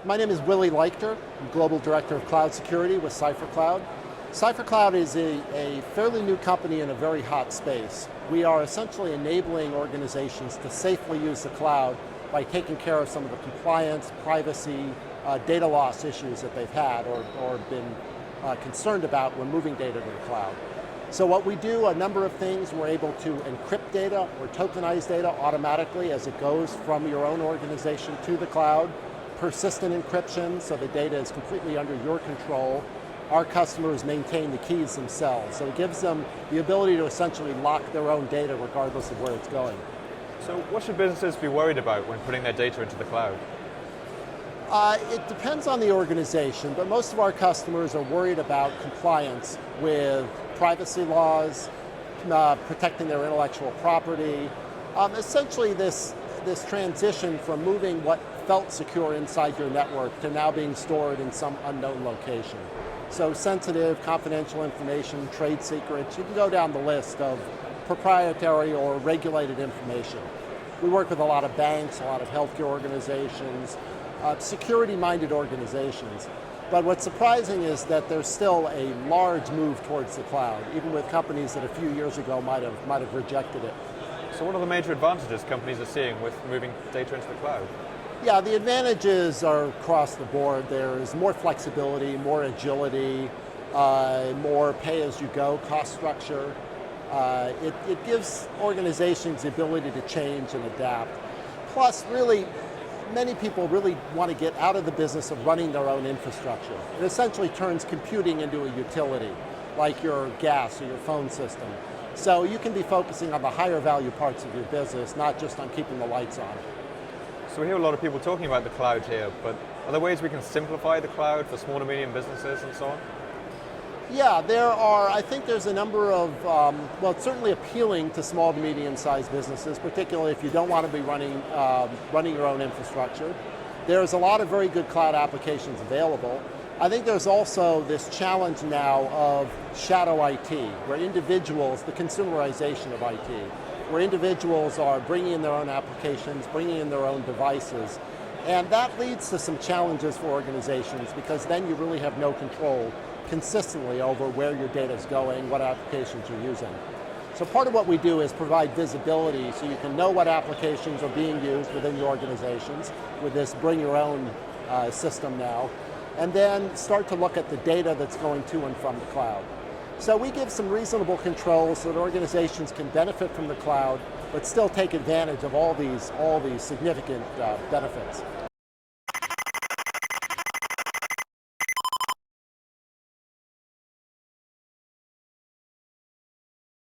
My name is Willy Leichter. I'm Global Director of Cloud Security with Ciphercloud. Ciphercloud is a fairly new company in a very hot space. We are essentially enabling organizations to safely use the cloud by taking care of some of the compliance, privacy, data loss issues that they've had or been concerned about when moving data to the cloud. So what we do, a number of things, we're able to encrypt data or tokenize data automatically as it goes from your own organization to the cloud. Persistent encryption, so the data is completely under your control. Our customers maintain the keys themselves, so it gives them the ability to essentially lock their own data regardless of where it's going. So what should businesses be worried about when putting their data into the cloud? It depends on the organization, but most of our customers are worried about compliance with privacy laws, protecting their intellectual property. Essentially this transition from moving what felt secure inside your network to now being stored in some unknown location. So sensitive, confidential information, trade secrets, you can go down the list of proprietary or regulated information. We work with a lot of banks, a lot of healthcare organizations, security-minded organizations. But what's surprising is that there's still a large move towards the cloud, even with companies that a few years ago might have rejected it. So what are the major advantages companies are seeing with moving data into the cloud? Yeah, the advantages are across the board. There's more flexibility, more agility, more pay-as-you-go cost structure. It gives organizations the ability to change and adapt. Plus, really, many people really want to get out of the business of running their own infrastructure. It essentially turns computing into a utility, like your gas or your phone system. So you can be focusing on the higher value parts of your business, not just on keeping the lights on. So we hear a lot of people talking about the cloud here, but are there ways we can simplify the cloud for small and medium businesses and so on? Yeah, there are. I think there's a number of, well, it's certainly appealing to small to medium-sized businesses, particularly if you don't want to be running your own infrastructure. There's a lot of very good cloud applications available. I think there's also this challenge now of shadow IT, where individuals, the consumerization of IT, where individuals are bringing in their own applications, bringing in their own devices, and that leads to some challenges for organizations because then you really have no control consistently over where your data is going, what applications you're using. So part of what we do is provide visibility so you can know what applications are being used within your organizations with this bring your own system now, and then start to look at the data that's going to and from the cloud. So we give some reasonable controls so that organizations can benefit from the cloud, but still take advantage of all these significant benefits.